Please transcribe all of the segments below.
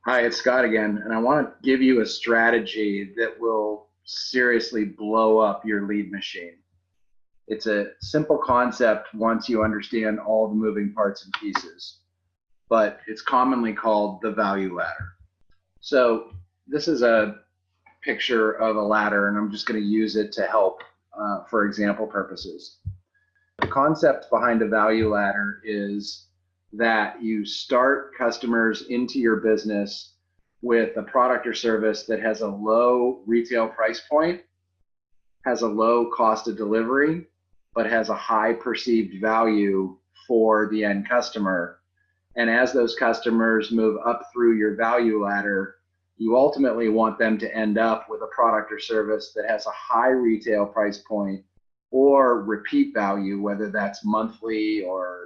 Hi, it's Scott again, and I want to give you a strategy that will seriously blow up your lead machine. It's a simple concept once you understand all the moving parts and pieces, but it's commonly called the value ladder. So this is a picture of a ladder, and I'm just going to use it to help for example purposes. The concept behind a value ladder is that you start customers into your business with a product or service that has a low retail price point, has a low cost of delivery, but has a high perceived value for the end customer. And as those customers move up through your value ladder, you ultimately want them to end up with a product or service that has a high retail price point or repeat value, whether that's monthly or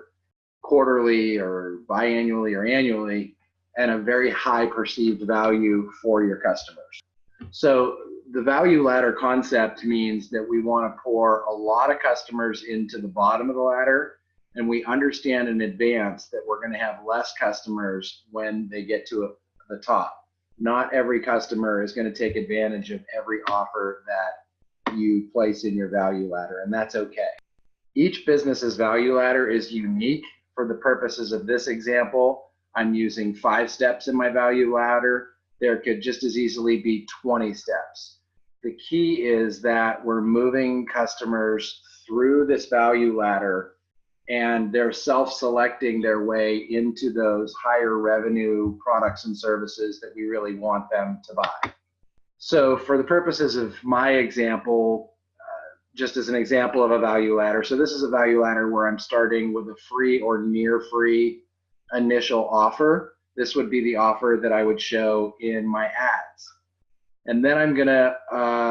quarterly or biannually or annually, and a very high perceived value for your customers. So the value ladder concept means that we want to pour a lot of customers into the bottom of the ladder, and we understand in advance that we're going to have less customers when they get to the top. Not every customer is going to take advantage of every offer that you place in your value ladder, and that's okay. Each business's value ladder is unique. For the purposes of this example, I'm using 5 steps in my value ladder. There could just as easily be 20 steps. The key is that we're moving customers through this value ladder and they're self-selecting their way into those higher revenue products and services that we really want them to buy. So for the purposes of my example, just as an example of a value ladder, so this is a value ladder where I'm starting with a free or near free initial offer. This would be the offer that I would show in my ads. And then I'm gonna,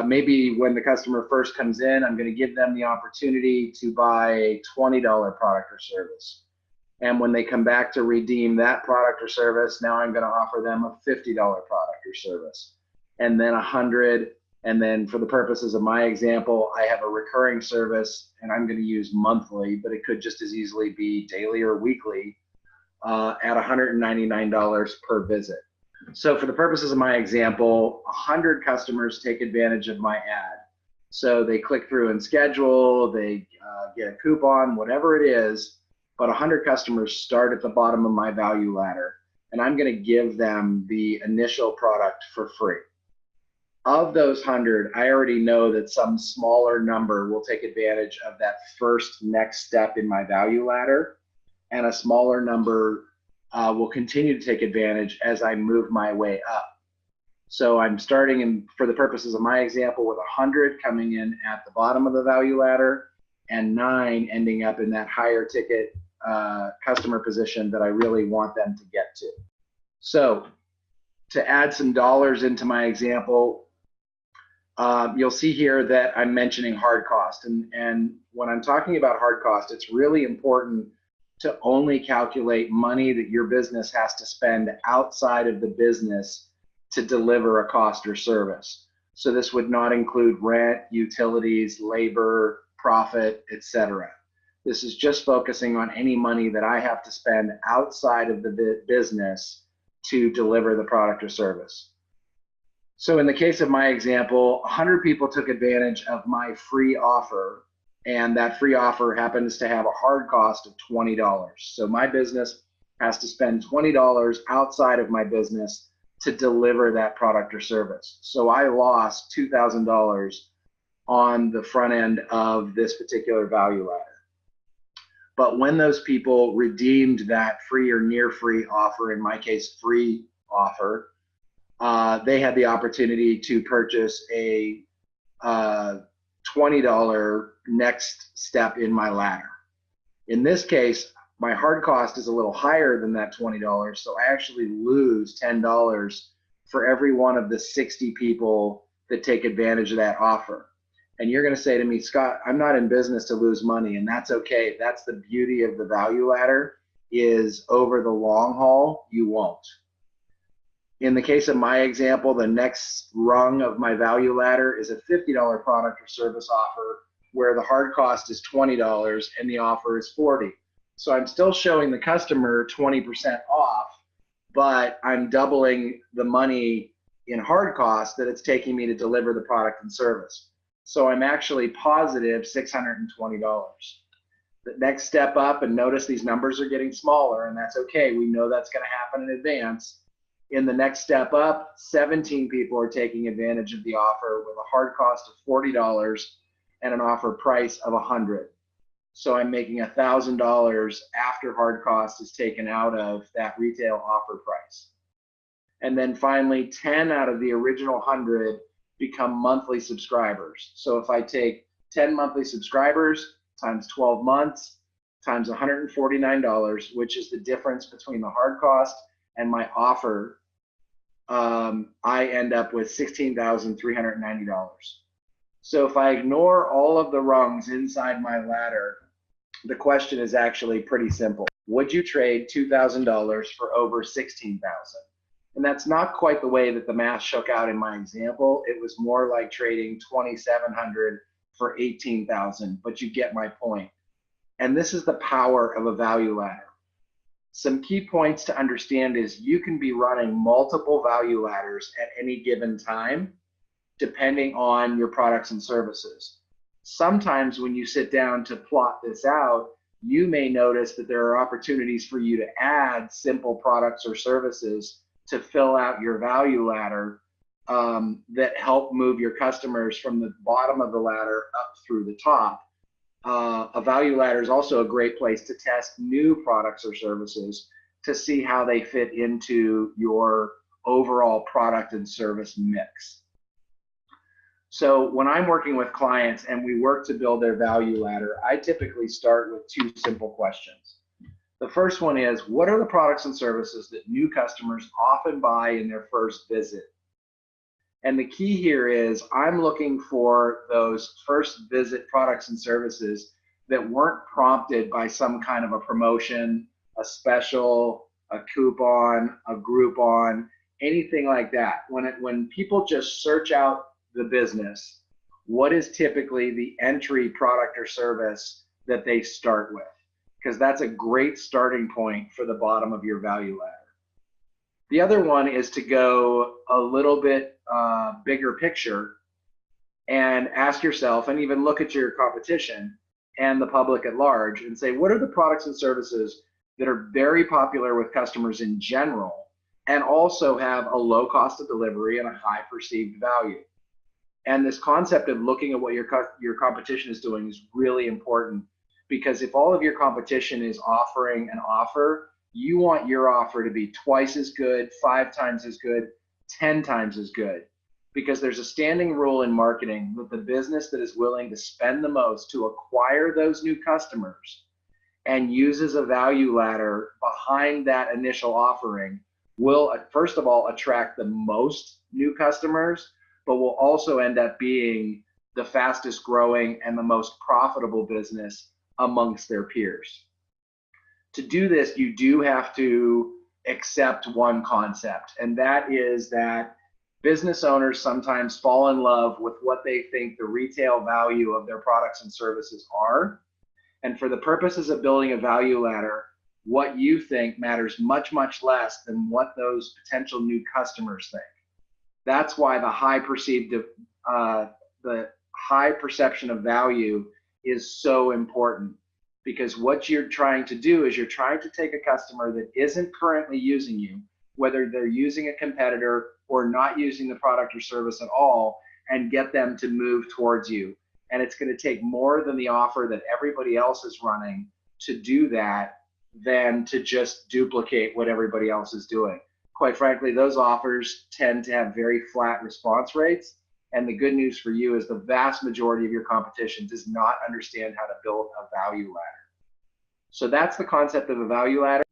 maybe when the customer first comes in, I'm gonna give them the opportunity to buy a $20 product or service. And when they come back to redeem that product or service, now I'm gonna offer them a $50 product or service. And then 100, and then for the purposes of my example, I have a recurring service and I'm gonna use monthly, but it could just as easily be daily or weekly at $199 per visit. So for the purposes of my example, 100 customers take advantage of my ad. So they click through and schedule, they get a coupon, whatever it is, but 100 customers start at the bottom of my value ladder, and I'm gonna give them the initial product for free. Of those 100, I already know that some smaller number will take advantage of that first next step in my value ladder, and a smaller number will continue to take advantage as I move my way up. So I'm starting in, for the purposes of my example, with 100 coming in at the bottom of the value ladder and 9 ending up in that higher ticket customer position that I really want them to get to. So to add some dollars into my example, you'll see here that I'm mentioning hard cost. And when I'm talking about hard cost, it's really important to only calculate money that your business has to spend outside of the business to deliver a cost or service. So this would not include rent, utilities, labor, profit, etc. This is just focusing on any money that I have to spend outside of the business to deliver the product or service. So in the case of my example, 100 people took advantage of my free offer, and that free offer happens to have a hard cost of $20. So my business has to spend $20 outside of my business to deliver that product or service. So I lost $2,000 on the front end of this particular value ladder. But when those people redeemed that free or near free offer, in my case, free offer, they had the opportunity to purchase a $20 next step in my ladder. In this case, my hard cost is a little higher than that $20, so I actually lose $10 for every one of the 60 people that take advantage of that offer. And you're going to say to me, Scott, I'm not in business to lose money, and that's okay. That's the beauty of the value ladder, is over the long haul, you won't. In the case of my example, the next rung of my value ladder is a $50 product or service offer where the hard cost is $20 and the offer is $40. So I'm still showing the customer 20% off, but I'm doubling the money in hard costs that it's taking me to deliver the product and service. So I'm actually positive $620. The next step up, and notice these numbers are getting smaller, and that's okay. We know that's going to happen in advance. In the next step up, 17 people are taking advantage of the offer with a hard cost of $40 and an offer price of $100. So I'm making $1,000 after hard cost is taken out of that retail offer price. And then finally, 10 out of the original 100 become monthly subscribers. So if I take 10 monthly subscribers times 12 months times $149, which is the difference between the hard cost and my offer, I end up with $16,390. So if I ignore all of the rungs inside my ladder, the question is actually pretty simple. Would you trade $2,000 for over $16,000? And that's not quite the way that the math shook out in my example. It was more like trading $2,700 for $18,000, but you get my point. And this is the power of a value ladder. Some key points to understand is you can be running multiple value ladders at any given time, depending on your products and services. Sometimes when you sit down to plot this out, you may notice that there are opportunities for you to add simple products or services to fill out your value ladder that help move your customers from the bottom of the ladder up through the top. A value ladder is also a great place to test new products or services to see how they fit into your overall product and service mix. So when I'm working with clients and we work to build their value ladder, I typically start with two simple questions. The first one is, what are the products and services that new customers often buy in their first visit? And the key here is I'm looking for those first visit products and services that weren't prompted by some kind of a promotion, a special, a coupon, a Groupon, anything like that. When people just search out the business, what is typically the entry product or service that they start with? Because that's a great starting point for the bottom of your value ladder. The other one is to go a little bit bigger picture and ask yourself, and even look at your competition and the public at large, and say, what are the products and services that are very popular with customers in general and also have a low cost of delivery and a high perceived value? And this concept of looking at what your competition is doing is really important, because if all of your competition is offering an offer, you want your offer to be twice as good, 5 times as good, 10 times as good. Because there's a standing rule in marketing that the business that is willing to spend the most to acquire those new customers and uses a value ladder behind that initial offering will, first of all, attract the most new customers, but will also end up being the fastest growing and the most profitable business amongst their peers. To do this, you do have to accept one concept, and that is that business owners sometimes fall in love with what they think the retail value of their products and services are. And for the purposes of building a value ladder, what you think matters much, much less than what those potential new customers think. That's why the high perception of value is so important, because what you're trying to do is you're trying to take a customer that isn't currently using you, whether they're using a competitor or not using the product or service at all, and get them to move towards you. And it's going to take more than the offer that everybody else is running to do that than to just duplicate what everybody else is doing. Quite frankly, those offers tend to have very flat response rates. And the good news for you is the vast majority of your competition does not understand how to build a value ladder. So that's the concept of a value ladder.